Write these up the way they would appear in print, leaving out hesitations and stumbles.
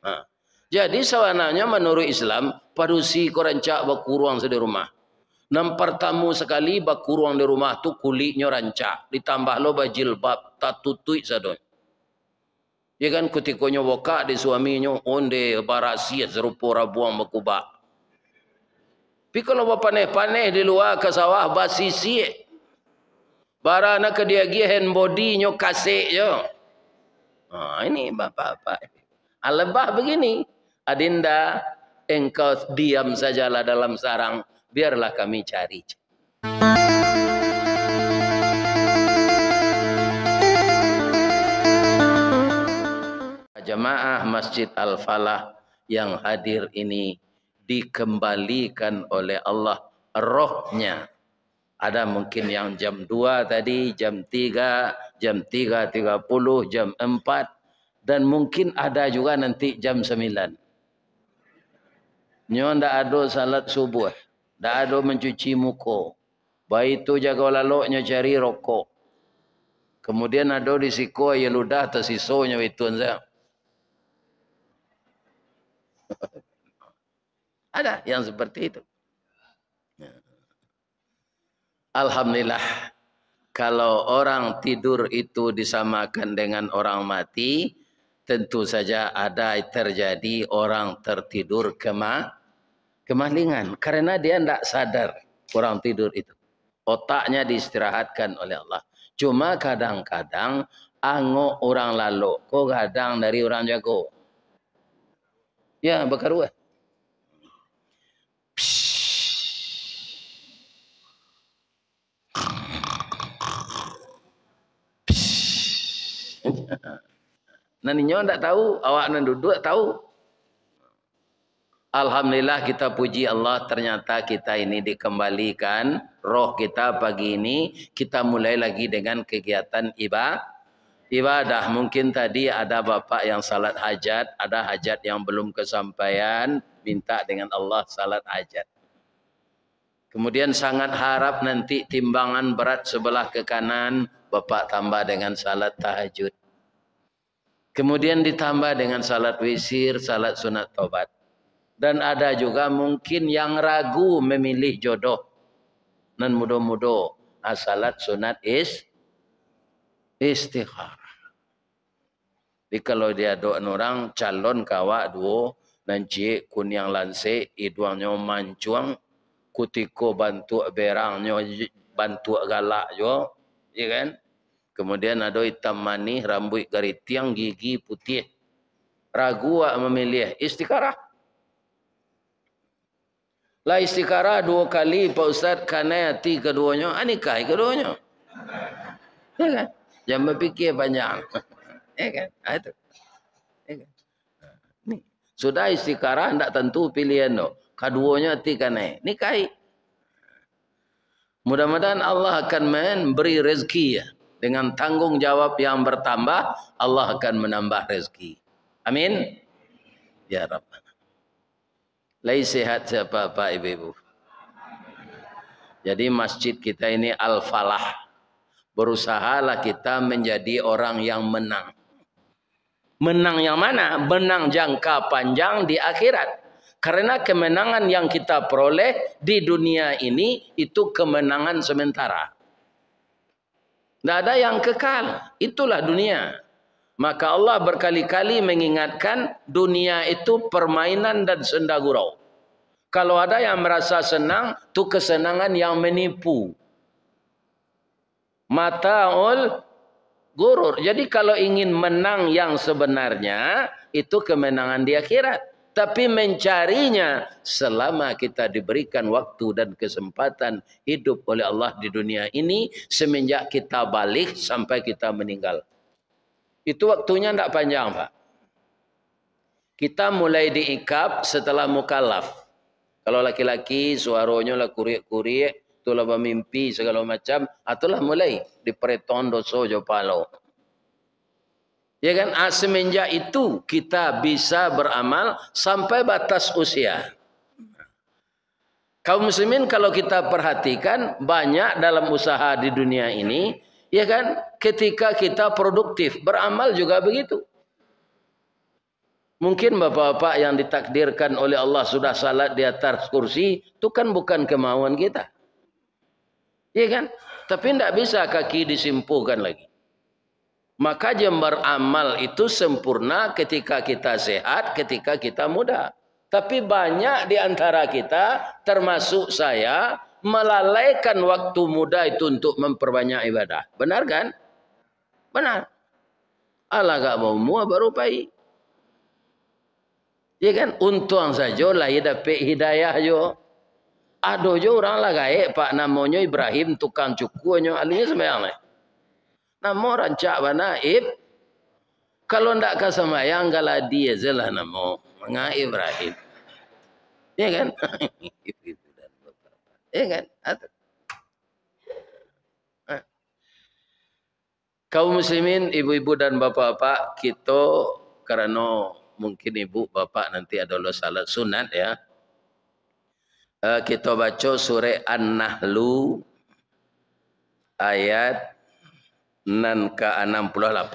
Ha. Jadi sebenarnya menurut Islam, padusi korancak berkurang di rumah. Nampar tamu sekali berkurang di rumah tu kulitnya rancak. Ditambah lo bajilbab tak tutui sadon. Ya kan kutikonya boka di suaminya onde barasiat serupa rabuang berkubak. Tapi kalau berpaneh-paneh di luar ke sawah basisi. Barana ke dia hand body nyo kasih yo. Ini bapak-bapak. Alebah begini. Adinda, engkau diam sajalah dalam sarang. Biarlah kami cari. Jamaah Masjid Al-Falah yang hadir ini dikembalikan oleh Allah rohnya. Ada mungkin yang jam 2 tadi, jam 3, jam 3.30, jam 4. Dan mungkin ada juga nanti jam 9. Nyo ndak ada salat subuh, ndak ada mencuci muka. Baik itu jaga laloknya cari rokok. Kemudian ada di siko ya ludah tersisonya itu saya. Ada yang seperti itu. Alhamdulillah, kalau orang tidur itu disamakan dengan orang mati, tentu saja ada terjadi orang tertidur kemalingan. Karena dia tidak sadar orang tidur itu. Otaknya diistirahatkan oleh Allah. Cuma kadang-kadang angok orang lalu, kok kadang dari orang jago. Ya, bakaruah. Naninya tidak tahu, awak nan duduk tahu. Alhamdulillah kita puji Allah, ternyata kita ini dikembalikan roh kita pagi ini. Kita mulai lagi dengan kegiatan ibadah. Mungkin tadi ada bapak yang salat hajat, ada hajat yang belum kesampaian, minta dengan Allah salat hajat. Kemudian sangat harap nanti timbangan berat sebelah ke kanan, bapak tambah dengan salat tahajud. Kemudian ditambah dengan salat wisir, salat sunat taubat. Dan ada juga mungkin yang ragu memilih jodoh. Dan mudah-mudah salat sunat istikharah. Jadi kalau dia doa orang calon kawak dua, nanti kun yang lanse, iduangnya mancuang, kutiko bantu berangnya, bantu galak jo, ya kan? Kemudian ada hitam manis, rambut garitiang, gigi putih. Ragu memilih istikharah. Lah istikharah 2 kali Pak Ustaz, karena hati keduanya, nikah keduanya. Ya kan? Jangan berfikir banyak. Ya kan? Itu. Ya kan? Nih. Sudah istikharah tidak tentu pilihan no. Keduanya hati karena nikahi. Mudah-mudahan Allah akan memberi rezeki ya. Dengan tanggung jawab yang bertambah, Allah akan menambah rezeki. Amin. Ya Rabbana. Lai sehat siapa Pak Ibu-ibu. Jadi masjid kita ini Al-Falah. Berusahalah kita menjadi orang yang menang. Menang yang mana? Menang jangka panjang di akhirat. Karena kemenangan yang kita peroleh di dunia ini itu kemenangan sementara. Tidak ada yang kekal. Itulah dunia. Maka Allah berkali-kali mengingatkan dunia itu permainan dan senda gurau. Kalau ada yang merasa senang, itu kesenangan yang menipu. Mata'ul gurur. Jadi kalau ingin menang yang sebenarnya, itu kemenangan di akhirat. Tapi mencarinya selama kita diberikan waktu dan kesempatan hidup oleh Allah di dunia ini, semenjak kita balik sampai kita meninggal. Itu waktunya tidak panjang, Pak. Kita mulai diikab setelah mukallaf. Kalau laki-laki suaranya lah kurik-kurik, itulah bermimpi segala macam, itulah mulai dipereton dosa jo palo. Ya kan, semenjak itu kita bisa beramal sampai batas usia. Kaum muslimin kalau kita perhatikan banyak dalam usaha di dunia ini, ya kan, ketika kita produktif, beramal juga begitu. Mungkin bapak-bapak yang ditakdirkan oleh Allah sudah salat di atas kursi, itu kan bukan kemauan kita. Iya kan? Tapi tidak bisa kaki disimpuhkan lagi. Maka jam beramal itu sempurna ketika kita sehat, ketika kita muda. Tapi banyak di antara kita, termasuk saya, melalaikan waktu muda itu untuk memperbanyak ibadah. Benar kan? Benar. Allah gak mau mua baru pai. Ya kan? Untung saja lah ya dapat hidayah jo. Aduh jo orang lah gaek pak namanya Ibrahim tukang cukunya alinya sembahyang lah. Namo rancak banaib. Kalau ndak ka sembahyang galah dia jelah namo menga Ibrahim. Ya kan? Ya kan? Kaum muslimin, ibu-ibu dan bapak-bapak, kita karena mungkin ibu bapak nanti adalah salat sunat ya. Kita baca surah An-Nahlu ayat nan ke-68.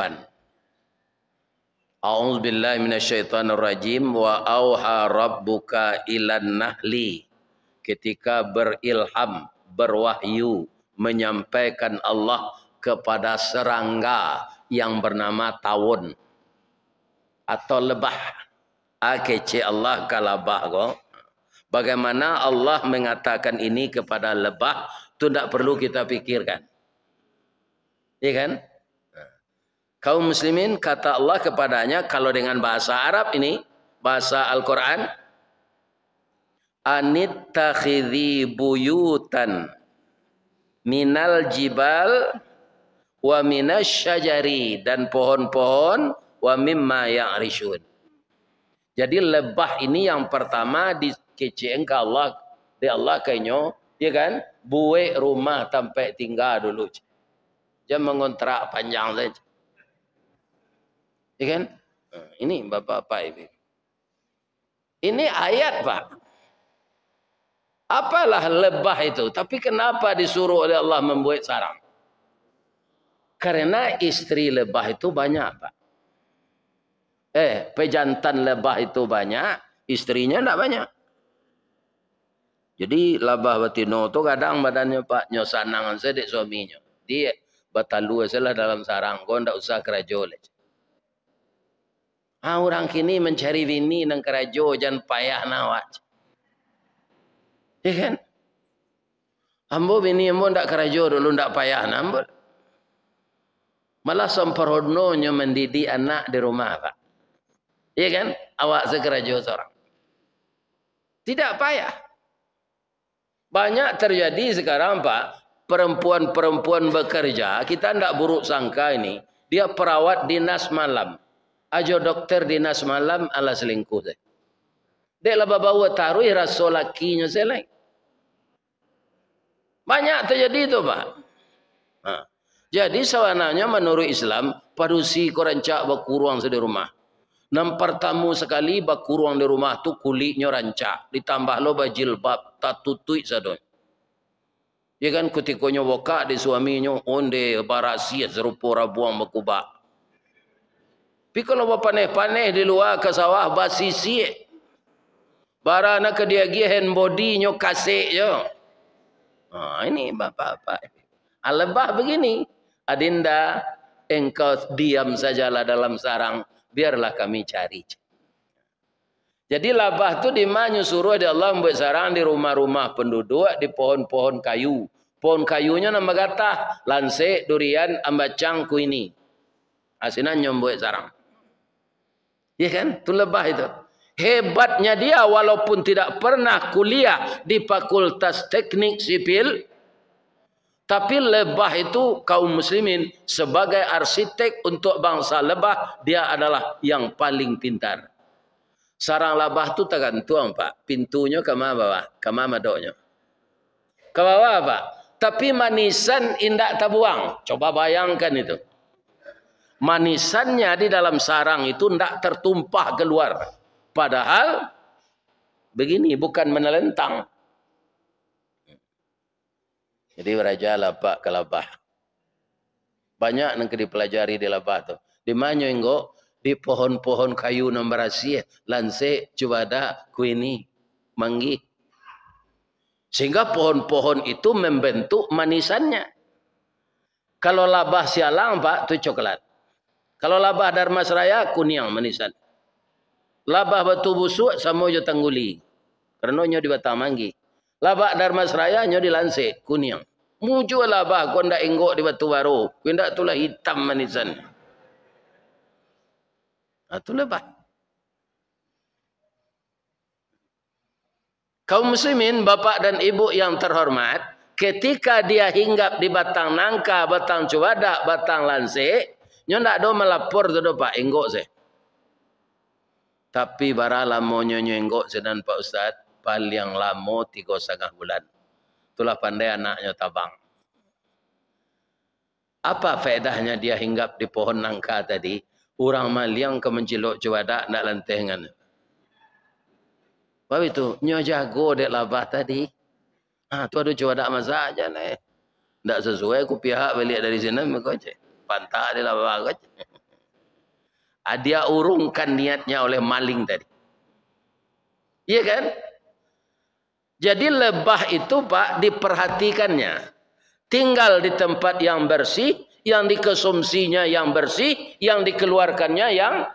A'udzu billahi minasyaitonir rajim wa auha rabbuka ilan nahli. Ketika berilham, berwahyu, menyampaikan Allah kepada serangga yang bernama tawon atau lebah. Kece Allah kalabah ko. Bagaimana Allah mengatakan ini kepada lebah, itu tidak perlu kita pikirkan. Ya kan? Kaum muslimin kata Allah kepadanya kalau dengan bahasa Arab ini, bahasa Al-Quran, anittakhidhi buyutan minal jibal wa minasy syajari, dan pohon-pohon, wa mimma ya'rishun. Jadi lebah ini yang pertama dikeceeng ke Allah, di Allah kayaknya, ya kan? Buat rumah sampai tinggal dulu. Jangan mengontrak panjang saja. Ya kan? Ini bapak-bapak ini. Ini ayat Pak. Apalah lebah itu? Tapi kenapa disuruh oleh Allah membuat sarang? Karena istri lebah itu banyak Pak. Pejantan lebah itu banyak, istrinya tidak banyak. Jadi lebah betina itu kadang badannya Pak nyosanangan sedek suaminya. Dia batalu salah dalam sarang, kau tidak usah kerajo. Orang kini mencari bini nang kerajo jangan payah nawat. Ya kan? Ambo bini ambo ndak kerajo dulu ndak payah nambo. Malah semperodnonya mendidik anak di rumah Pak. Iya kan? Awak sekerajo seorang. Tidak payah. Banyak terjadi sekarang Pak, perempuan-perempuan bekerja, kita tidak buruk sangka ini, dia perawat dinas malam. Ajo dokter dinas malam ala selingkuh. Dek lah bawa taruh rasul lakinya seleng. Banyak terjadi itu Pak. Jadi sebenarnya menurut Islam, padusi korancak bakuruang di rumah. Nampar tamu sekali bakuruang di rumah tu kulitnya rancak. Ditambah lo bajilbab tak tutui sadon. Ya kan kutikonya woka di suaminya onde barasia serupa rabuang bakubak. Tapi kalau paneh-paneh di luar ke sawah basisi. Barana ke dia gihen bodinya kasih je. Ini bapak-bapak. Lebah begini. Adinda engkau diam sajalah dalam sarang. Biarlah kami cari. Jadi lebah tu dimana suruh dia Allah membuat sarang di rumah-rumah penduduk, di pohon-pohon kayu. Pohon kayunya nama gatah, lansek, durian, ambacang, kuini. Asinannya membuat sarang. Ya kan? Itu lebah itu. Hebatnya dia walaupun tidak pernah kuliah di Fakultas Teknik Sipil, tapi lebah itu kaum muslimin sebagai arsitek untuk bangsa lebah, dia adalah yang paling pintar. Sarang lebah itu tergantung Pak. Pintunya ke mana bawah? Ke mana madoknya? Ke bawah Pak. Tapi manisan indak tabuang. Coba bayangkan itu. Manisannya di dalam sarang itu indak tertumpah keluar. Padahal begini bukan menelentang. Jadi raja lebah ke lebah. Banyak yang dipelajari di lebah tu. Di mana enggak Di pohon-pohon kayu nomorasi lanse cubada kuini manggi. Sehingga pohon-pohon itu membentuk manisannya. Kalau labah sialang Pak itu coklat. Kalau labah Darmasraya kuning manisan. Labah Batu Busuk sama jo Tangguli. Karena nyo di Batang Manggi. Labah Darmasraya nyo di Lanse kuning. Muju labah ko ndak enggok di Batu Baru. Ko ndak tulah hitam manisan. Itu lebah. Kaum muslimin, bapak dan ibu yang terhormat, ketika dia hinggap di batang nangka, batang cubadak, batang lanse, nyo ndak do melapor tu do Pak enggok se. Tapi bara lamo nyo enggok sedan Pak Ustaz, paling lamo 3,5 bulan. Itulah pandai anaknya tabang. Apa faedahnya dia hinggap di pohon nangka tadi? Orang maliang ke mencilok cubadak ndak lantengan. Sebab itu, nyo jago dek labah tadi. Tu ada cubadak masa aja nih. Ndak sesuai ku pihak balik dari sini mereka aja. Pantak dia labah aja. Dia urungkan niatnya oleh maling tadi. Iya kan? Jadi lebah itu Pak diperhatikannya. Tinggal di tempat yang bersih, yang dikonsumsinya yang bersih, yang dikeluarkannya yang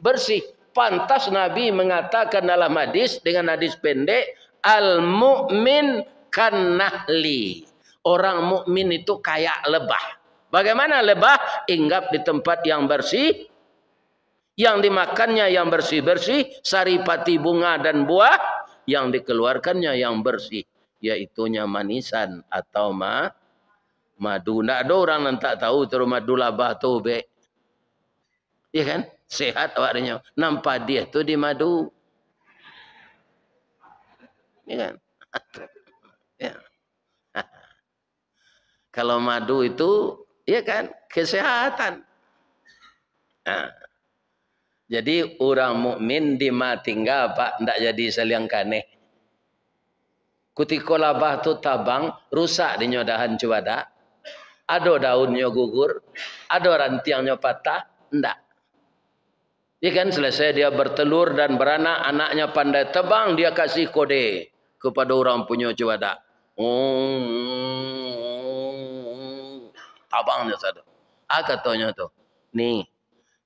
bersih. Pantas Nabi mengatakan dalam hadis dengan hadis pendek, al-mu'min kan-nahli. Orang mukmin itu kayak lebah. Bagaimana lebah? Hinggap di tempat yang bersih, yang dimakannya yang bersih-bersih, saripati bunga dan buah, yang dikeluarkannya yang bersih, yaitunya manisan atau madu. Ndak ada orang yang tak tahu terus madu labah tu be. Iya kan? Sehat awaknya. Nampak dia tu di madu. Iya kan? Ya. Kalau madu itu, iya kan? Kesehatan. Nah. Jadi orang mukmin di matingga Pak ndak jadi saliang kaneh. Kutiko labah tu tabang rusak di nyodahan cubadak. Ada daunnya gugur, ada rantiangnya patah, ndak. Ya kan selesai dia bertelur dan beranak, anaknya pandai tebang, dia kasih kode kepada orang punya cubadak. Tabangnya satu. Katanya tu, nih.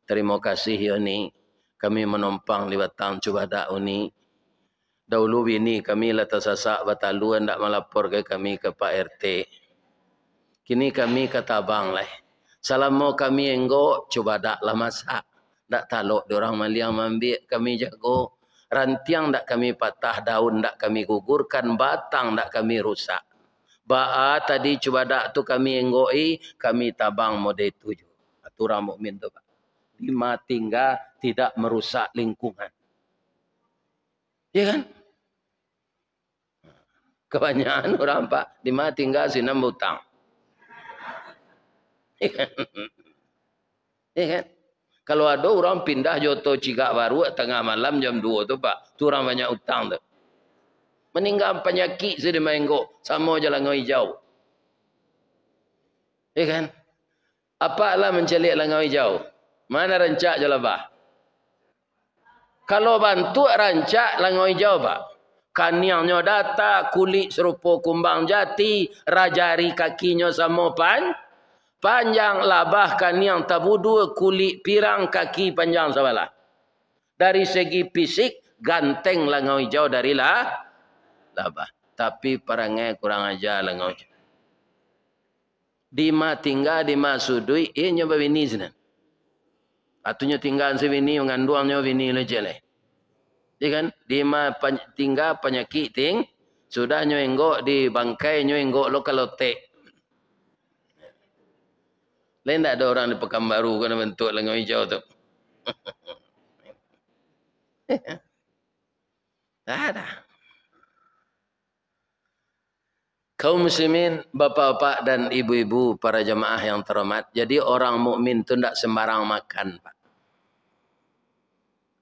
Terima kasih ya ni. Kami menumpang di batang cubadak ni. Dahulu ini kami letak sasak bataluan tak melapor ke kami ke Pak RT. Kini kami kata bang lah. Selama kami enggak cubadak lah masak. Tak taluk diorang maliang ambil kami jago. Rantiang tak kami patah, daun tak kami gugurkan, batang tak kami rusak. Ba'a tadi cubadak tu kami enggoi, kami tabang mode 7. Aturan mukmin tu Pak. Lima tinggal tidak merusak lingkungan. Ya kan? Kebanyakan orang Pak, lima tinggal sinam hutang. Ya kan? Ya kan? Kalau ada orang pindah Joto Cigak Baru tengah malam jam 2 tu Pak, tu orang banyak hutang tu. Meninggal penyakit sedih menggo, sama jalan hijau. Ya kan? Apalah mencelik langau hijau? Mana rancak je lebah? Kalau bantu rancak langau hijau Pak. Kaniangnya data, kulit serupa kumbang jati, rajari kakinya sama panjang, labah kaniang tabu dua, kulit pirang, kaki panjang sabalah. Dari segi fisik, ganteng langau hijau dari labah. Tapi perangai kurang ajar langau hijau. Dima tinggal, dima sudui, nyoba bini senan. Atunya tinggal sebini mengandungnya bini lejele. Ya kan? Dima tinggal penyakit sudah nyoenggok di bangkai nyoenggok lokalote. Lain tak ada orang di Pekanbaru kena bentuk langau hijau tu. Tak ada. Kaum muslimin, bapak-bapak dan ibu-ibu, para jemaah yang terhormat. Jadi orang mukmin itu tidak sembarang makan, Pak.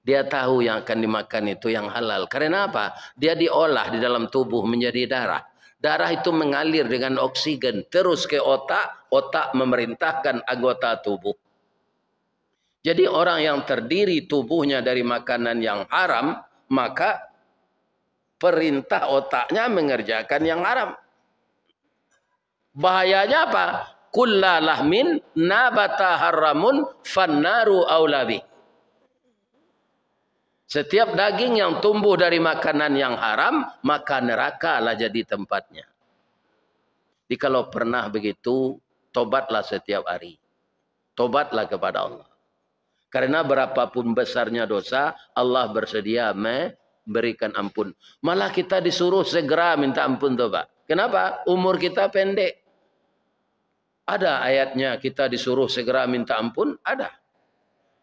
Dia tahu yang akan dimakan itu yang halal. Karena apa? Dia diolah di dalam tubuh menjadi darah. Darah itu mengalir dengan oksigen terus ke otak. Otak memerintahkan anggota tubuh. Jadi orang yang terdiri tubuhnya dari makanan yang haram, maka perintah otaknya mengerjakan yang haram. Bahayanya apa? Kullalahmin nabata haramun fannaru aulabi. Setiap daging yang tumbuh dari makanan yang haram, maka neraka lah jadi tempatnya. Jadi kalau pernah begitu, tobatlah setiap hari. Tobatlah kepada Allah. Karena berapapun besarnya dosa, Allah bersedia memberikan ampun. Malah kita disuruh segera minta ampun tuh Pak. Kenapa? Umur kita pendek. Ada ayatnya kita disuruh segera minta ampun? Ada.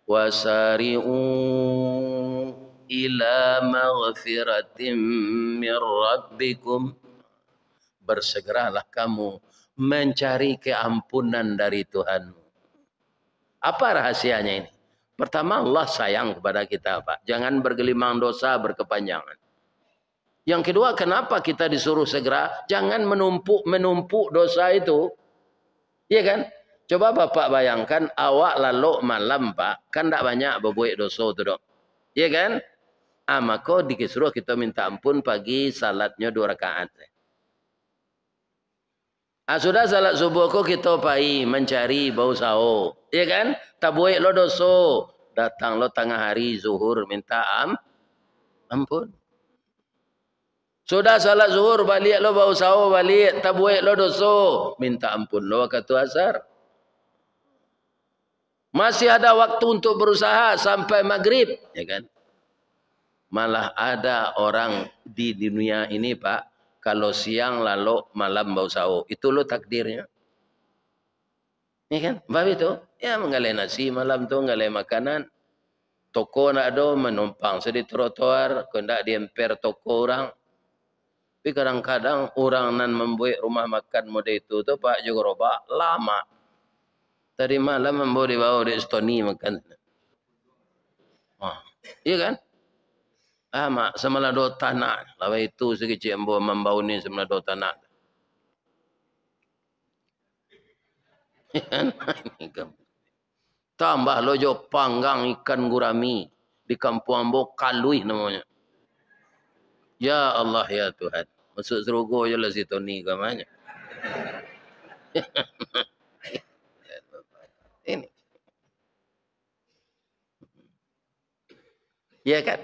Wasari'u ila maghfiratim min rabbikum. Bersegeralah kamu mencari keampunan dari Tuhanmu. Apa rahasianya ini? Pertama, Allah sayang kepada kita, Pak. Jangan bergelimang dosa berkepanjangan. Yang kedua, kenapa kita disuruh segera? Jangan menumpuk dosa itu. Iya kan? Coba Bapak bayangkan, awak lalu malam, Pak. Kan tak banyak berbuat dosa itu, dok. Iya kan? Maka disuruh kita minta ampun pagi, salatnya 2 rakaat. Sudah salat subuh ko kita pai mencari bau sao. Ya kan? Tabuik lo doso. Datang lo tengah hari zuhur minta ampun. Sudah salat zuhur balik lo bau sao balik. Tabuik lo doso. Minta ampun lo waktu asar. Masih ada waktu untuk berusaha sampai maghrib. Ya kan? Malah ada orang di dunia ini Pak. Kalau siang lalu malam bau sao. Itu lo takdirnya. Ini kan? Bab itu. Ya menggalai nasi malam tu. Menggalai makanan. Toko nak ada menumpang sedih trotoar. Kau nak diemper toko orang. Tapi kadang-kadang orang nan membuat rumah makan model itu tu Pak juga robak lama. Tadi malam membawa di bawah di Estoni makan. Iya kan? Mak semalah do tanah. Lawa itu sekecil membau ni semalah do tanah. Tambah lojo panggang ikan gurami di kampung Ambo Kalui namanya. Ya Allah ya Tuhan. Masuk serogo je lah situ ni kamanya. Ini. Ya kan?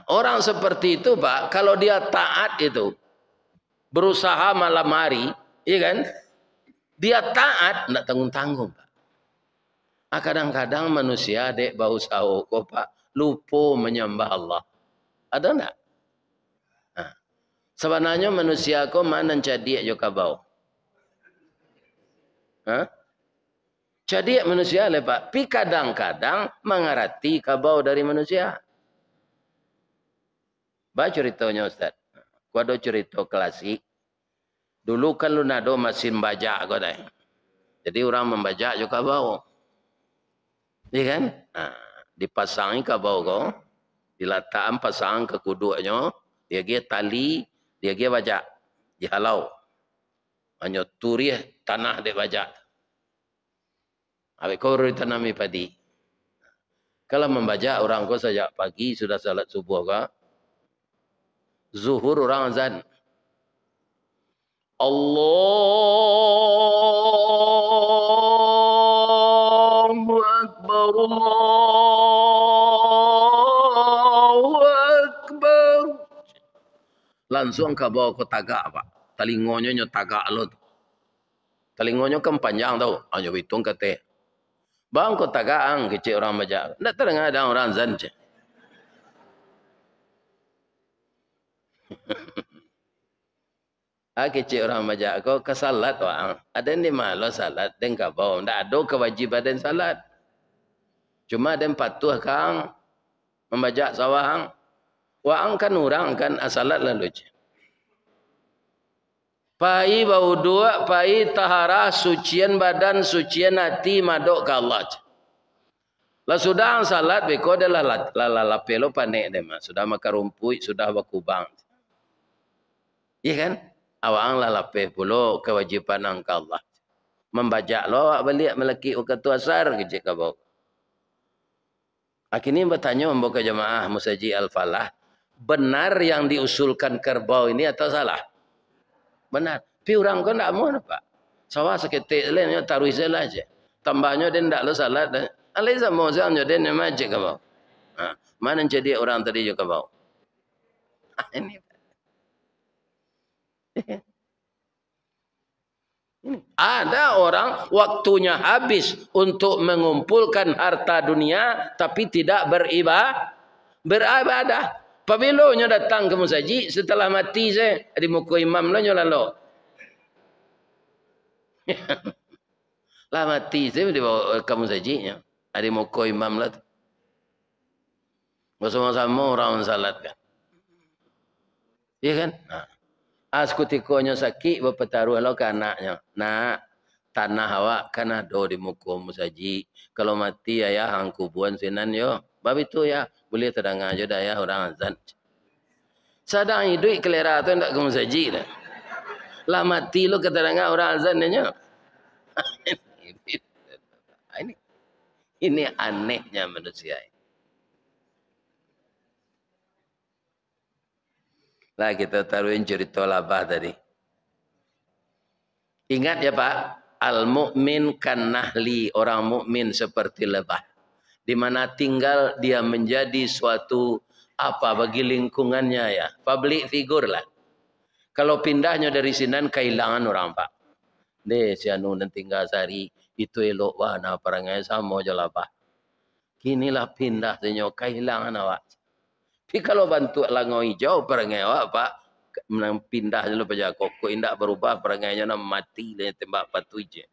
Orang seperti itu Pak, kalau dia taat itu, berusaha malam hari, iya kan? Dia taat, tidak tanggung-tanggung Pak. Kadang-kadang manusia dek bau sawo kok Pak, lupa menyembah Allah. Ada enggak? Sebenarnya manusia kok mana jadi juga bau. Jadi manusia le Pak, tapi kadang-kadang mengerti kabau dari manusia. Baca ceritanya Ustaz. Kuado cerita klasik. Dulu kan lu nado mesin bajak kau dah. Jadi orang membajak juga bau. Iya kan? Dipasangi kabau kau. Diletakkan pasang ke kuduknya. Dia ge tali. Dia ge bajak. Dihalau. Hanya turih tanah dia bajak. Habis kau tanami padi. Kalau membajak orang kau sejak pagi sudah salat subuh kau. Zuhur orang azan. Allahu Akbar. Allahu Akbar. Langsung ke bawah ke tagak Pak. Telingonya tagak lo. Telingonya kan panjang tau. Hanya hitung kata. Bang ko tagaang kecil orang baca. Tidak terdengar ada orang azan je. Kecil orang baca kau ke salat wang. Ada ni malas salat dan kabau. Tak ada kewajiban salat. Cuma dan patuh kang membaca sawang. Wang kan orang kan salat lalu je. Pai bau dua, pai tahara sucian badan, sucian hati madok ke Allah je. Lah sudah salat beko adalah lapelo panek dema. Sudah makan rumput, sudah bakubang. Iya kan? Awang lalape pula kewajiban angka Allah. Membajak lo awak balik melaki waktu asar kecik kabau. Akhirnya bertanya membuka jemaah Musaji Al-Falah, benar yang diusulkan kerbau ini atau salah? Benar. Tapi orang kau tak mau apa? Sawah seketik lain taruh salah aja. Tambahnya dia tak lo salah. Alih sama orang dia ni macam kau. Mana jadi orang tadi juga kau? Ini. Ada orang waktunya habis untuk mengumpulkan harta dunia tapi tidak beribadah. Apabila datang ke musaji setelah mati saya di muka imam lo lalu. Lah mati saya dibawa ke musaji nya. Di muka imam lah. Bersama-sama orang salat kan. Iya kan? Nah. Kutikonya sakit berpetaruh lo ke anaknya. Nak, tanah awak kan ada di muka musaji. Kalau mati ayah kubuan sinan yo. Bab itu ya boleh terdengar aja dah ya orang azan. Sadang hidup kelera tu ndak ke musaji dah. Lah mati lo keterdengar orang azan nya. Ini anehnya manusia. Lah kita taruhin cerita labah tadi. Ingat ya Pak, al-mu'min kan nahli, orang mukmin seperti lebah. Di mana tinggal dia menjadi suatu apa bagi lingkungannya ya. Public figure lah. Kalau pindahnya dari sinan kehilangan orang Pak. Deh si anu dan tinggal sehari itu elok wah nah perangai sama je labah. Kinilah pindah senyo kehilangan awak. Tapi kalau bantu langau hijau perangai awak Pak, menang pindah dulu pada kok indak berubah perangainya nak mati dan tembak batu je.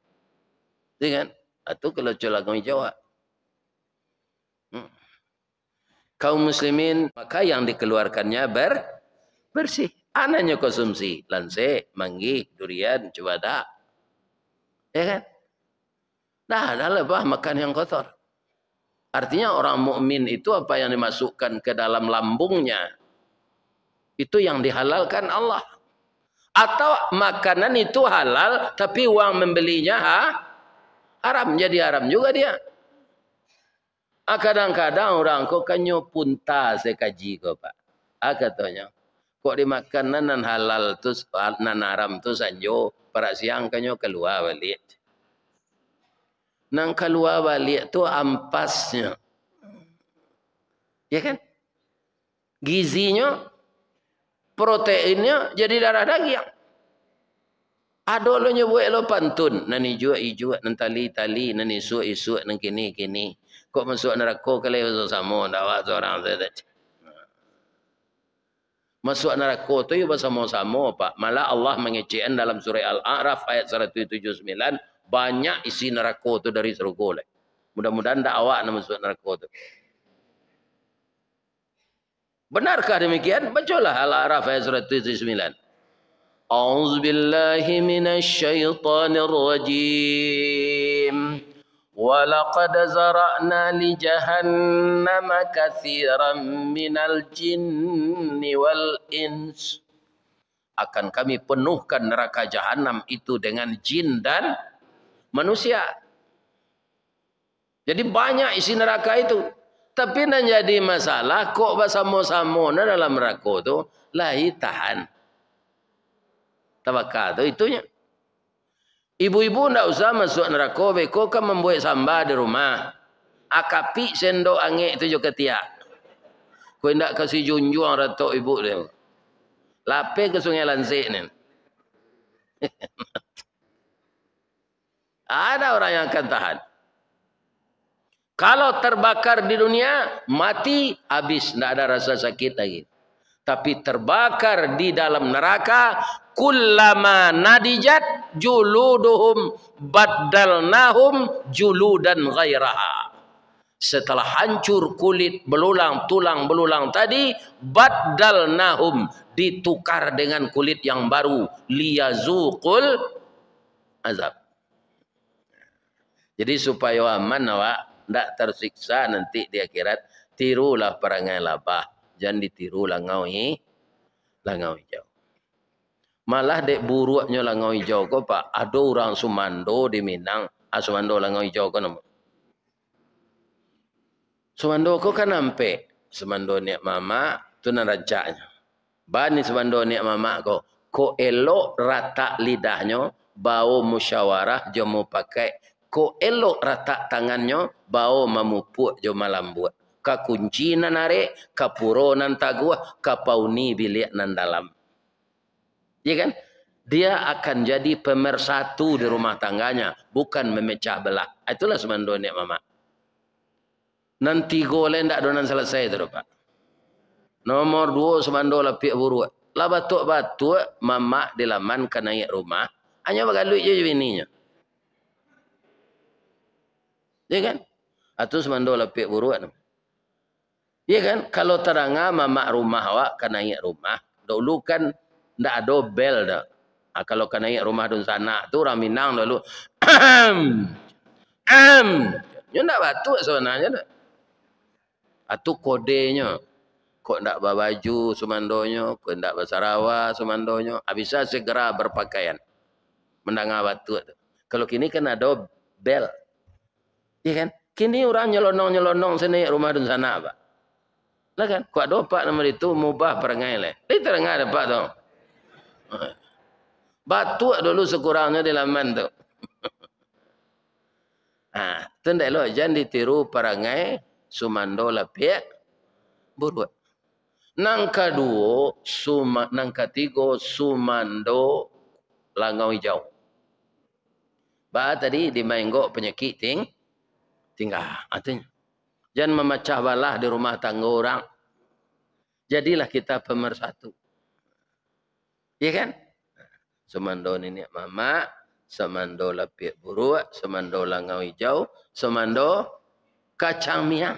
Iya kan? Atau kalau langau hijau. Kaum muslimin maka yang dikeluarkannya bersih. Anaknya konsumsi lanse, manggi, durian, cubada. Ya kan? Dah lebah makan yang kotor. Artinya orang mukmin itu apa yang dimasukkan ke dalam lambungnya itu yang dihalalkan Allah. Atau makanan itu halal tapi uang membelinya haram, jadi haram juga dia. Kadang-kadang orang kok kanyo punta sekaji kok Pak. Katanya kok dimakan nan halal tu nan haram tu sanjo para siang kanyo keluar balik. Nang keluar balik tu ampasnya. Ya kan? Gizinya, proteinnya jadi darah daging. Ada lo nyebut lo pantun. Nani jua, nan tali, nani isu, nan kini. Kok masuk neraka kalau sama dakwah seorang saya. Masuk neraka tu ya bersama-sama Pak. Malah Allah mengecekkan dalam surah Al-A'raf ayat 179. Banyak isi neraka tu dari surga. Mudah-mudahan tak awak nak masuk neraka tu. Benarkah demikian? Bacalah Al-A'raf ayat 179. A'udzubillahi minasyaitonir rajim. Walaqad zara'na li jahannama katsiran minal jinni wal ins. Akan kami penuhkan neraka jahanam itu dengan jin dan manusia. Jadi banyak isi neraka itu. Tapi yang jadi masalah kok bersama-sama dalam neraka itu lahi tahan. Tabakal itu itunya. Ibu-ibu tidak usah masuk neraka. Beko kan membuat sambal di rumah. Akapi sendok angin itu juga tiak. Kau tidak kasih junjung ratok ibu dia. Lapis ke sungai Lansik ni. Ada orang yang akan tahan. Kalau terbakar di dunia, mati, habis. Tidak ada rasa sakit lagi. Tapi terbakar di dalam neraka, kullama nadijat juluduhum baddalnahum juludan ghairaha. Setelah hancur kulit belulang, tulang belulang tadi, baddalnahum, ditukar dengan kulit yang baru. Liyazuqul azab. Jadi supaya aman awak, tidak tersiksa nanti di akhirat, tirulah perangai labah. Jangan ditiru langau hijau. Malah dek buruknya langau hijau ko Pak, ada orang Sumando di Minang, Sumando langau hijau ko nama. Semando ko kan nampe. Semando ni mama tu narajaknya. Bani semando ni mama ko elok rata lidahnya, bau musyawarah jomo pakai. Ko elok rata tangannya, bau memupuk jo malam buat. Ka kunci nan narik, ka puro nan taguah, ka pauni bilik nan dalam. Ya kan? Dia akan jadi pemersatu di rumah tangganya, bukan memecah belah. Itulah semando ni mama. Nanti golek ndak donan selesai tu Pak. Nomor 2 semando lapik buruk. Lah batuk-batuk mama dilamankan naik rumah, hanya bagaluit je bininya. Ya kan? Atau semando lapik buruk. Ya kan? Kalau teranga mama rumah awak kan naik rumah, dulu kan ndak ada bel dah. Kalau kan naik rumah dun sana tu orang Minang dulu. Nyo ndak batuk sebenarnya dah. Atau kodenya. Kok ndak baju sumandonyo, kok ndak bersarawa sumandonyo. Bisa segera berpakaian. Mendanga batuk. Kalau kini kan ada bel. Ya kan? Kini orang nyelonong-nyelonong sini rumah dun sana, Pak. Lah kan? Kok ada Pak nama itu mubah perangai le. Itu enggak ada Pak tu. Batuk dulu sekurangnya di laman tu. Tu ndak lo jangan ditiru perangai sumando lapik buruk. Nang kedua, nang ketiga sumando langau hijau. Bah tadi dimainggok penyakit tinggal. Artinya jangan memecah belah di rumah tangga orang. Jadilah kita pemersatu. Ya kan? Semando nenek mama, semando lapik buruk, semando langau hijau, semando kacang miang.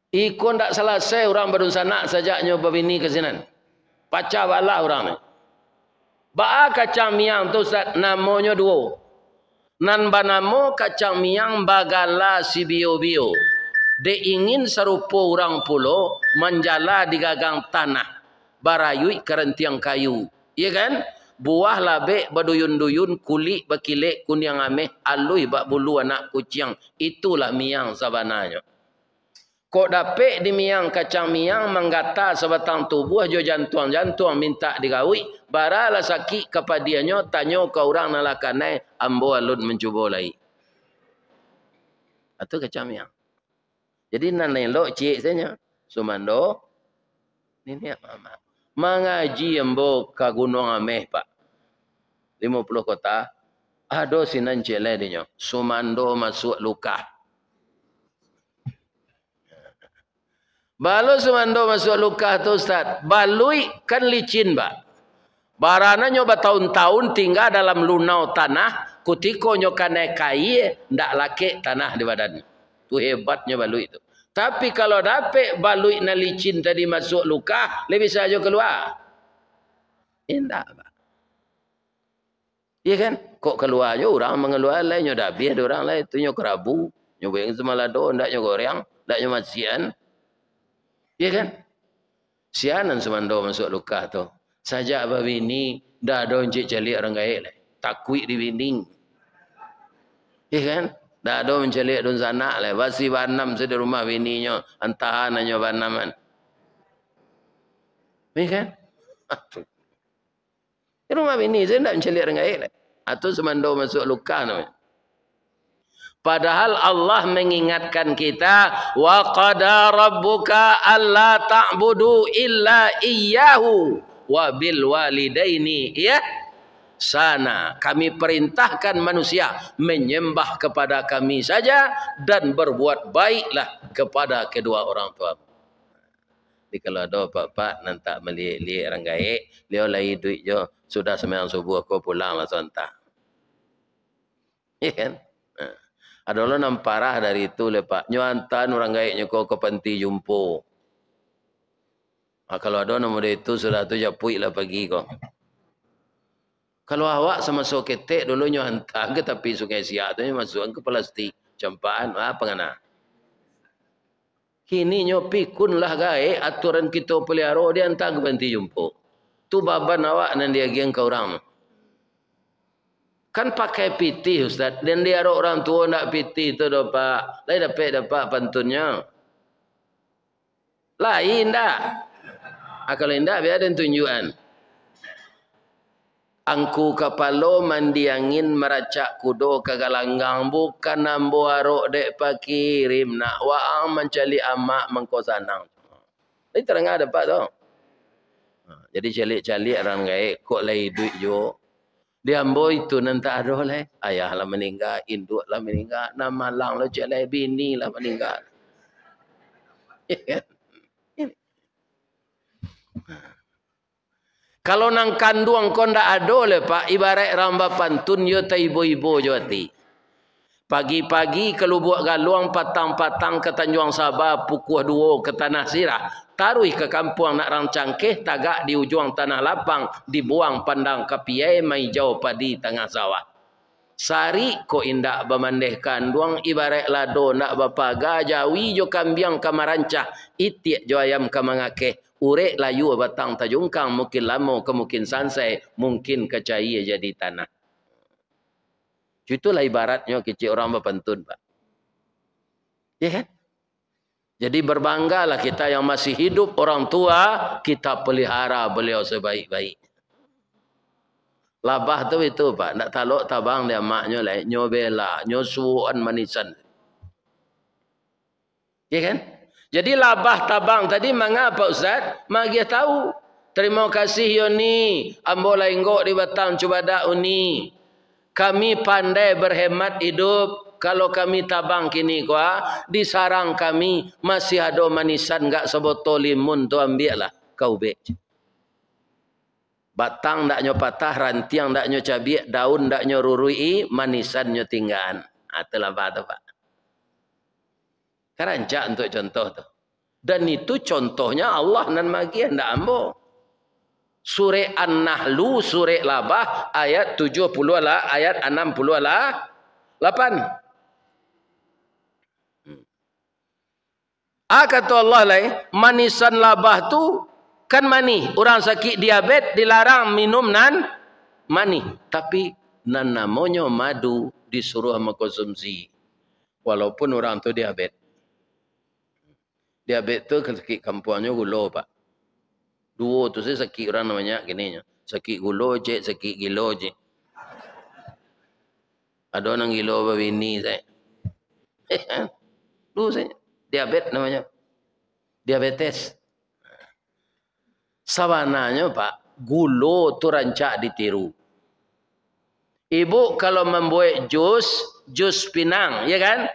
Iko ndak selesai orang baru sana sajaknya babini ke sini. Pacah bala orang ni. Ba kacang miang tu Ustaz namanya 2. Nan banamo kacang miang bagala si bio-bio. De ingin serupa orang pulo menjala di gagang tanah. Barayui kerentiang kayu. Ya kan? Buah labek baduyun-duyun kulit bakilek kunyang ameh alui bak bulu anak kucing. Itulah miang sabananya. Kok dapet di miang kacang miang menggata sebatang tubuh jo jantung-jantung minta digawi. Baralah sakit kepadianya tanya ke orang nalakanai ambo alun mencuba lagi. Itu kacang miang. Jadi nan elok cik saja. Sumando ini mama. Mengaji ambo ke Gunung Ameh Pak. 50 kota. Ada sinan celai dia. Sumando masuk luka. Balu sumando masuk luka tu Ustaz. Balui kan licin Pak. Barana nyoba tahun-tahun tinggal dalam lunau tanah. Kutiko nyokanai kai. Ndak laki tanah di badan. Tu hebatnya balui itu. Tapi kalau dapat balui na licin tadi masuk luka. Lebih saja keluar. Indah Pak. Iya kan? Kok keluar je orang mengeluar lain. Nyo dabih ada orang lain. Tu nyo kerabu. Nyo bayang semalado. Ndak nyo goreng. Ndak nyo masian. Ya kan? Sianan semando masuk luka tu. Sajak babini dah ada encik calik orang gaik lah. Takut di binding. Ya kan? Dah ada mencalik dun sana lah. Basi banam di rumah bininya. Antahan hanya banaman. Ya kan? Di rumah bini saya tak mencalik orang gaik lah. Atau semando masuk luka namanya. Padahal Allah mengingatkan kita wa qada rabbuka alla ta'budu illa iyyahu wa bil walidaini ihsana. Kami perintahkan manusia menyembah kepada kami saja dan berbuat baiklah kepada kedua orang tua. Jadi kalau ada bapak nanti tak melihat orang gaik, dia lagi duit je sudah sembahyang subuh kau pulang langsung entah. Ya kan? Ada orang yang parah dari itu lepak. Nyuantan orang gaiknya kau ke panti jumpo. Kalau ada nama dia itu sudah tu japui lah pagi kau. Kalau awak sama so ketek dulu nyuantan ke tapi sungai siak tu masukkan ke plastik. Campaan apa ngana? Kini nyo pikun lah gaik aturan kita pelihara dia hantar ke panti jumpo. Tu baban awak nan dia giang kau orang. Kan pakai piti Ustaz. Dan dia ada orang tua nak piti tu dah Pak. Lain dapat pantunnya. Lain tak? Kalau tidak biar ada tunjukan. Angku kapalo mandi angin meracak kudo kagalanggang bukan nambo arok dek pakirim nak waang mencali amak mengkosanang. Ini terang ada Pak tu. Jadi calik-calik orang gaik kok lagi duit jo. Dia ambo itu nanti ada lah. Ayah lah meninggal, induk lah meninggal, nama lang lah calik bini lah meninggal. Kalau nang kandung kau ndak ada le Pak, ibarat ramba pantun yo ta ibu-ibu jo ati. Pagi-pagi kalau buat galuang patang-patang ke Tanjung Sabah pukul 2 ke Tanah Sirah, taruh ke kampung nak rang cangkeh tagak di ujung tanah lapang, dibuang pandang kapiai mai jauh padi tengah sawah. Sari ko indak bemandeh kanduang ibarat lado nak bapaga jawi jo kambiang kamarancah itiak jo ayam kamangakeh. Urek layu batang tajungkang mungkin lama kemungkin sansai mungkin kecai jadi tanah. Itulah ibaratnya kecil orang berpantun Pak. Ya kan? Jadi berbanggalah kita yang masih hidup orang tua kita pelihara beliau sebaik-baik. Labah tu itu Pak, nak taluk tabang dia maknya lah, nyobela, nyosuan manisan. Ya kan? Jadi labah tabang tadi mengapa Ustaz? Magi tahu. Terima kasih Yoni, ambo lainggok di batang cubadak uni. Kami pandai berhemat hidup. Kalau kami tabang kini kuah, di sarang kami masih ada manisan enggak sebotol limun tu ambil lah kau be. Batang ndak nyo patah, rantiang ndak nyo cabiak, daun ndak nyo rurui, manisan nyo tinggalan. Itulah apa Pak. Kerancak untuk contoh tu. Dan itu contohnya Allah nan magi ndak ambo. Surah An-Nahlu, surah Labah, ayat 70 lah, ayat 60 lah, 8. Kata Allah lain, manisan labah tu kan mani. Orang sakit diabetes dilarang minum nan mani. Tapi nan namanya madu disuruh mengkonsumsi. Walaupun orang tu diabetes. Diabetes tu sakit kampungnya gula Pak. Dua tu saya sakit orang namanya gini. Sakit gula je, sakit gila je. Ada orang gila berbini saya. Dua saya. Diabetes namanya. Diabetes. Sabananya Pak, gula tu rancak ditiru. Ibu kalau membuat jus pinang, ya kan?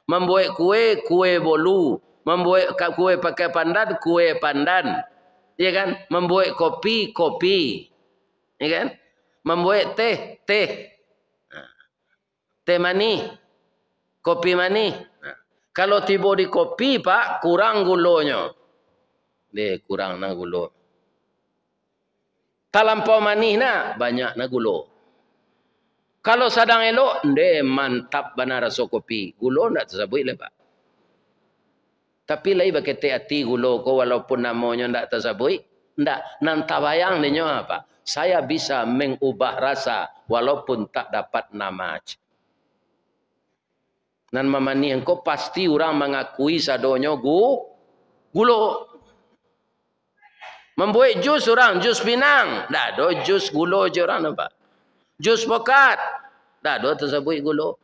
Membuat kue bolu. Membuat kue pakai pandan, kue pandan. Ya kan? Membuat kopi. Ya kan? Membuat teh. Teh mani. Kopi mani. Kalau tiba di kopi Pak, kurang gulanya. Dia kurang na gula. Talampau manis na, banyak na gula. Kalau sedang elok, dia mantap benar rasa kopi. Gula tak tersebut lah Pak. Tapi lagi pakai teh hati gula ko walaupun namanya tak tersebut. Tak, nanti bayang dia apa? Saya bisa mengubah rasa walaupun tak dapat nama. Nan mamani engkau pasti orang mengakui sadonyo gulo. Membuat jus orang, jus pinang. Tak ada jus gulo je orang nampak. Jus pokat. Tak ada tersebut gulo.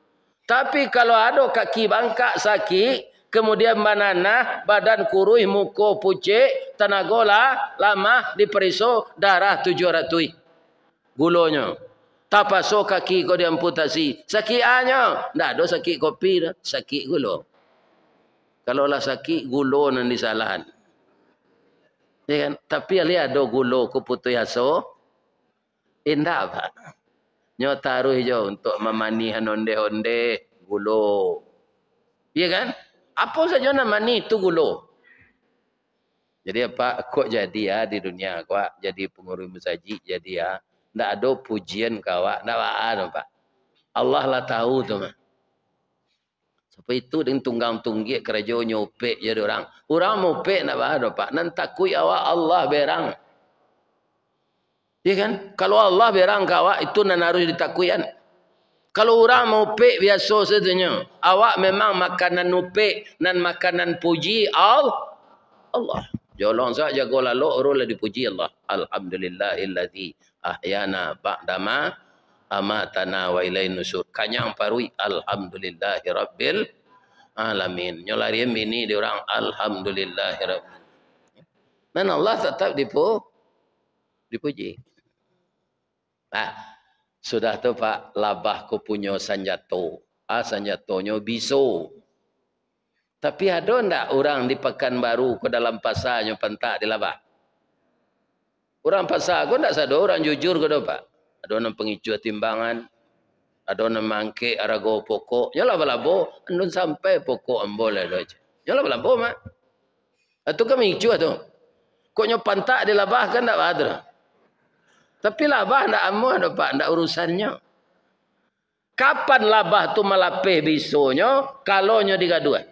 Tapi kalau ada kaki bangkak sakit, kemudian banana, badan kurus, muka pucet, tenaga lama, diperiso, darah 700. Gulonya. Tapaso kaki kau diamputasi. Sakit hanya. Tak ada sakit kopi dah. Sakit gula. Kalau lah sakit gula nan disalahan. Ya kan? Tapi lihat ada gula ku putus asa. Indah Pak. Nyo taruh je untuk memani honde-honde gula. Ya kan? Apa saja nak mani itu gula. Jadi apa? Kok jadi di dunia kok jadi pengurus masjid jadi tak ada pujian kawak, tak ada Pak. Allah lah tahu tu mah. Sebab itu dengan tunggang-tunggik kerja nyopek jadi orang. Orang mopek tak ada Pak. Nan takui awak Allah berang. Ya kan? Kalau Allah berang kawak itu nan harus ditakuian. Kalau orang mau pek biasa saja. Awak memang makanan upek dan makanan puji Allah. Jolong saja jaga lalu orang dipuji Allah. Alhamdulillahilladzi ahyana ba'dama amatana wa ilain nusur. Kanyang parui alhamdulillahirabbil alamin. Nyolari ini dia orang alhamdulillahirabbil. Dan Allah tetap dipuji. Nah, sudah tu Pak, labah ku punya sanjato. Sanjatonyo biso. Tapi ada ndak orang di Pekanbaru ke dalam pasarnya pentak di labah? Orang pasar aku ndak ada orang jujur ke Pak? Ada orang pengicu timbangan, ada orang mangke arago pokok. Nyala balabo, andun sampai pokok ambol ada aja. Nyala balabo mak. Atau kami icu atau? Koknya pantak di labah kan ndak ada. Tapi labah ndak amu ada Pak, ndak urusannya. Kapan labah tu malapeh bisonya kalau nya digaduan?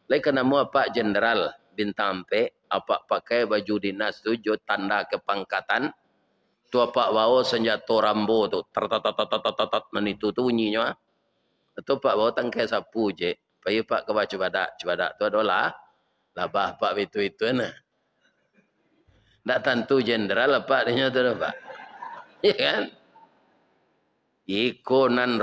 Lai kena mua Pak Jenderal bintang P, apa pakai baju dinas tu jo tanda kepangkatan. Tu apa bawa senjata Rambo tu, tat menitu tu bunyinya. Atau Pak bawa tangkai sapu je. Payu Pak ke baca badak tu adalah labah Pak itu na. Ndak tentu jenderal Pak dia tu Pak. Ya kan? Ikonan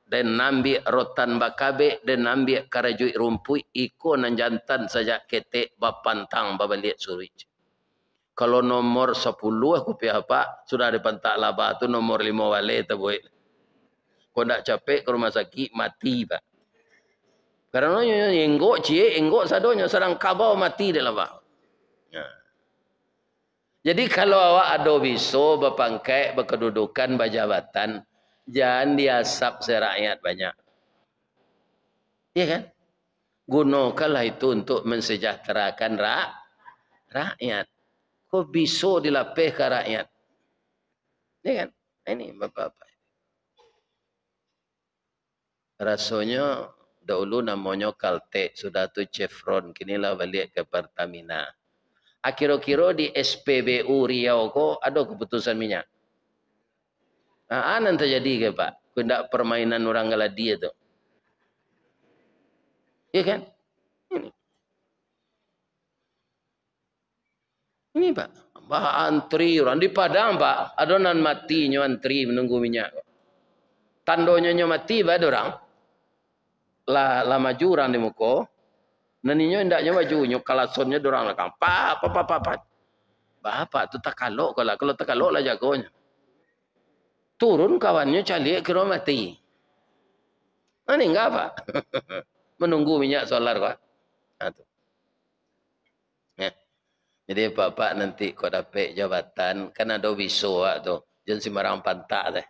dan nambi rotan bakabe dan nambi karajui rumpui iko nan jantan saja ketek bapantang babaliat surij. Kalau nomor 10 aku pihak Pak sudah dipantak labah tu nomor 5 wale taboy. Kau ndak capek ke rumah sakit mati Pak. Karena enggok sadonya sarang kabau mati de labah. Jadi kalau awak ada biso bapangkai berkedudukan bajabatan jangan diasap serakyat banyak. Iya kan? Gunakanlah itu untuk mensejahterakan rakyat. Kok bisa dilapeh ke rakyat? Iya kan? Ini bapak-bapak. Rasanya dahulu namanya Caltech, sudah tu Chevron, kinilah balik ke Pertamina. Akhir-akhir di SPBU Riau kok ada keputusan minyak. Anan terjadi ke Pak? Kendak permainan orang galadi itu. Iya kan? Ini Pak. Bah antri orang di Padang Pak. Ada nan mati nyo antri menunggu minyak. Tandonya nyo mati Pak orang. La maju orang di muka. Naninyo ndaknya maju nyo kalasonnya dorang lakang. Pak. Bapak tu tak kalok kalau tak kalok lah jagonya. Turun kawannya calik kira mati. Ini enggak Pak. Menunggu minyak solar Pak. Nah, tu. Ya. Jadi Bapak nanti kau dapat jabatan kan ada biso tu. Jangan sembarang pantak deh.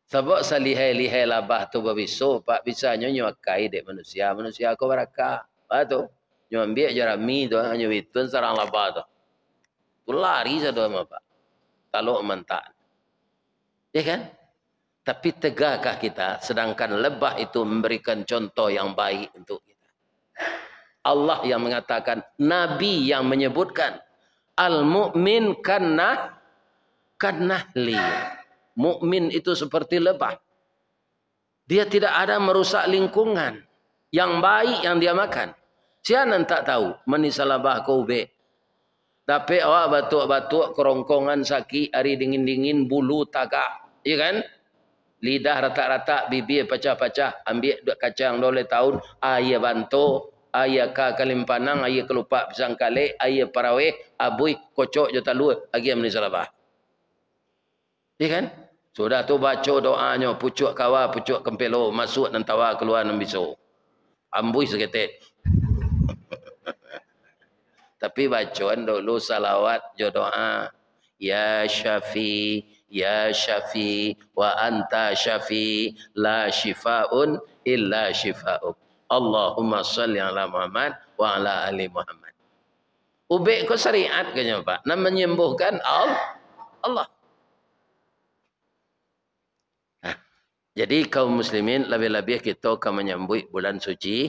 Sebab salihai-lihai labah tu berbiso Pak bisanya nyuakai dek manusia. Manusia kau barakah. Tu. Nyuambil jerami tu hanya bitun sarang labah tu. Tu lari saja sama Pak. Kalau mentak. Ya kan? Tapi tegakah kita sedangkan lebah itu memberikan contoh yang baik untuk kita. Allah yang mengatakan, Nabi yang menyebutkan al-mu'min kannahli. Mukmin itu seperti lebah. Dia tidak ada merusak lingkungan. Yang baik yang dia makan. Siapa tak tahu menisalabah kau be. Tapi awak batuk-batuk kerongkongan sakit hari dingin-dingin bulu tagak. Ya kan? Lidah rata-rata, bibir pecah-pecah, ambil duit kacang 2 tahun, ayah bantu, ayah kalimpanang, ayah kelupak pisang kale, ayah paraweh, abui, kocok jota luar, lagi yang menisalabah. Ya kan? Sudah tu baca doanya, pucuk kawa, pucuk kempelo, masuk dan tawa keluar dan bisu. Ambui seketik. Tapi bacaan dulu salawat jo doa. Ya Syafi, Ya Syafi, wa anta Syafi, la shifaun illa shifa'uk. Allahumma salli ala Muhammad wa ala ali Muhammad. Ubek ko syariat kanya Pak. Nak menyembuhkan Allah. Jadi kaum muslimin lebih-lebih kita akan menyambut bulan suci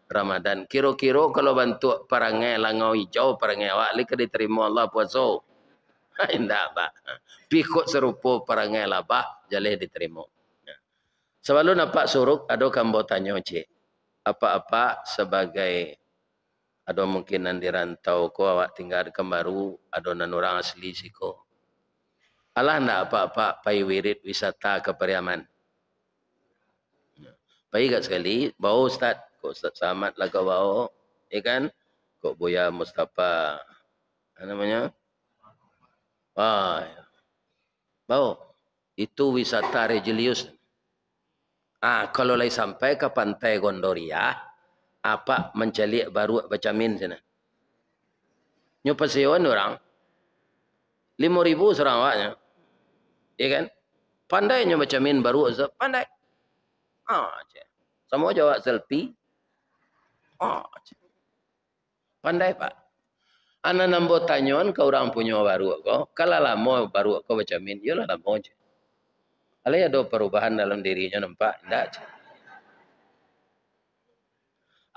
Ramadan. Kira-kira kalau bantu perangai langau hijau, perangai awak, lika diterima Allah puasa. Indah Pak. Pikut serupa perangai labah, jaleh diterima. Selalu nampak suruk, ada kambo tanya cik. Apa-apa sebagai ada mungkinan dirantau ko awak tinggal di Kembaru, ada nan orang asli siko. Alah ndak apa-apa pai wirid wisata ke Pariaman. Pai kat sekali, bau Ustaz, ko Ustaz Samad lah kau bau, ya kan? Ko Buya Mustafa, apa namanya? Wah, bau. Itu wisata religius. Kalau lagi sampai ke pantai Gondoria, apa mencalik baru bacamin sana. Nyo pasewan orang 5.000 seorang awaknya. Ya kan? Pandainya bacamin baru pandai. Sama jawab selfie. Pandai Pak. Ana nambo tanyon ke orang punya baru ko. Kalau lama baru ko bacamin, yalah lama aja. Alai ada perubahan dalam dirinya nampak? Tidak.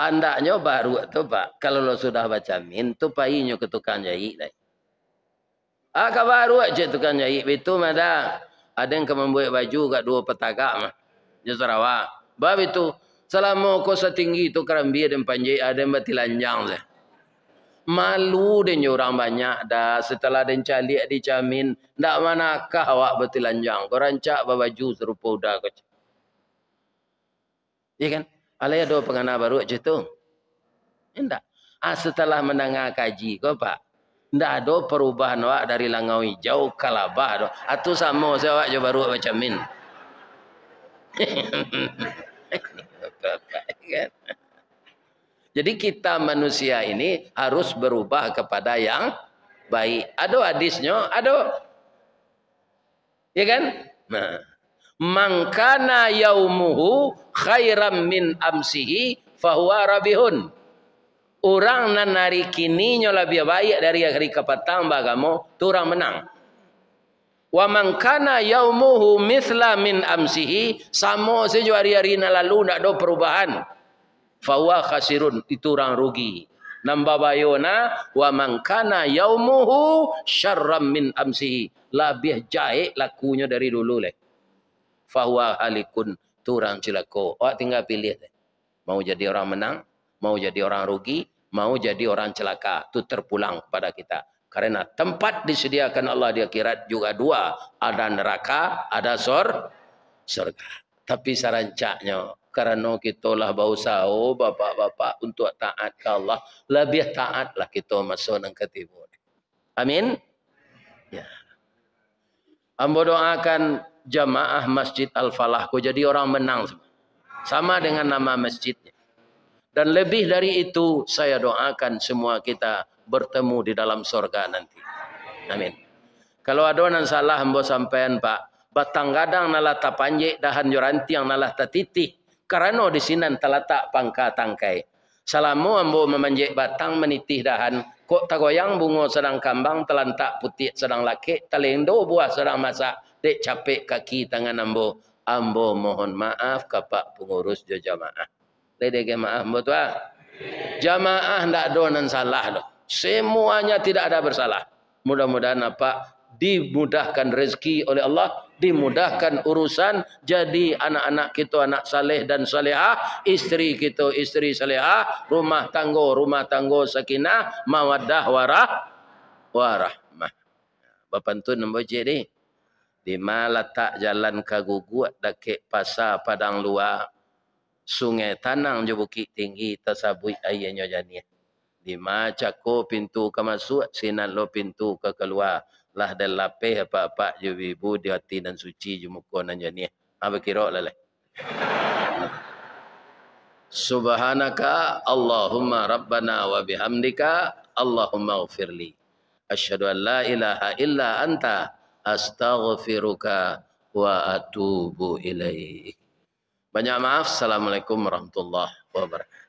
Andaknya baru tu Pak. Kalau lo sudah baca min, tu payinyo ke tukang jahit. Kau baru aja tukang jahit. Itu ada yang membuat baju kat 2 petaka mah. Di Sarawak. Bab itu, selama kau setinggi itu kerambi dan panjai ada yang batilanjang saya. Malu dan orang banyak dah setelah den calik dicamin ndak manakah awak betilanjang kau rancak baju serupa udah kau. Ya kan? Alai ada pengana baru je tu. Endak. Setelah mendengar kaji kau Pak. Ndak ada perubahan awak dari langau hijau ke labah do. Atu sama saya awak je baru macam min. Jadi kita manusia ini harus berubah kepada yang baik. Ada hadisnya, ada. Ya kan? Nah, mangkana yaumuhu khairam min amsihi fahuwa rabihun. Orang nan hari kini lebih baik dari hari kepatang bagamu, tu orang menang. Wa mangkana yaumuhu mithla min amsihi, sama saja hari-hari lalu tak ada perubahan. Fahuwa khasirun, itu orang rugi. Nambah bayona wa mangkana yaumuhu syarram min amsihi, lebih jaik lakunya dari dulu leh. Fahuwa halikun, itu orang cilaka. Awak tinggal pilih. Mau jadi orang menang, mau jadi orang rugi, mau jadi orang celaka. Itu terpulang kepada kita. Karena tempat disediakan Allah di akhirat juga 2. Ada neraka, ada surga. Tapi sarancaknya, karena kita lah berusaha bapak-bapak untuk taat ke Allah, lebih taatlah kita masuk nang ketibu. Amin. Ya. Ambo doakan jamaah Masjid Al-Falah ko jadi orang menang sama dengan nama masjidnya. Dan lebih dari itu saya doakan semua kita bertemu di dalam surga nanti. Amin. Kalau ada yang salah ambo sampean Pak, batang gadang nalah tapanjek dahan joranti yang nalah tatitih. Karena di sini terletak pangka tangkai. Salamu ambo memanjek batang menitih dahan. Kok tagoyang bungo sedang kambang telantak putih sedang laki. Talendo buah sedang masak. Dek capek kaki tangan ambo. Ambo mohon maaf kepada pengurus jamaah. Ledege maaf ambo tua. Jamaah ndak ada nan salah loh. Semuanya tidak ada bersalah. Mudah-mudahan apa? Dimudahkan rezeki oleh Allah, dimudahkan urusan, jadi anak-anak kita anak saleh dan salehah, istri kita istri salehah, rumah tangga sakinah, mawaddah warahmah. Bapantun membaca ni. Di mana letak jalan kaguguat dekat pasar padang luar, sungai tanang je bukit tinggi tersabui airnya jani. Di mana cako pintu ke masuk, sinan lo pintu ke keluar. Lah dan lapeh apa-apa je ibu di hati dan suci je muka nan jani. Apa kira lah. Subhanaka Allahumma rabbana wa bihamdika Allahumma ghafirli. Asyhadu an la ilaha illa anta astaghfiruka wa atubu ilaih. Banyak maaf. Assalamualaikum warahmatullahi wabarakatuh.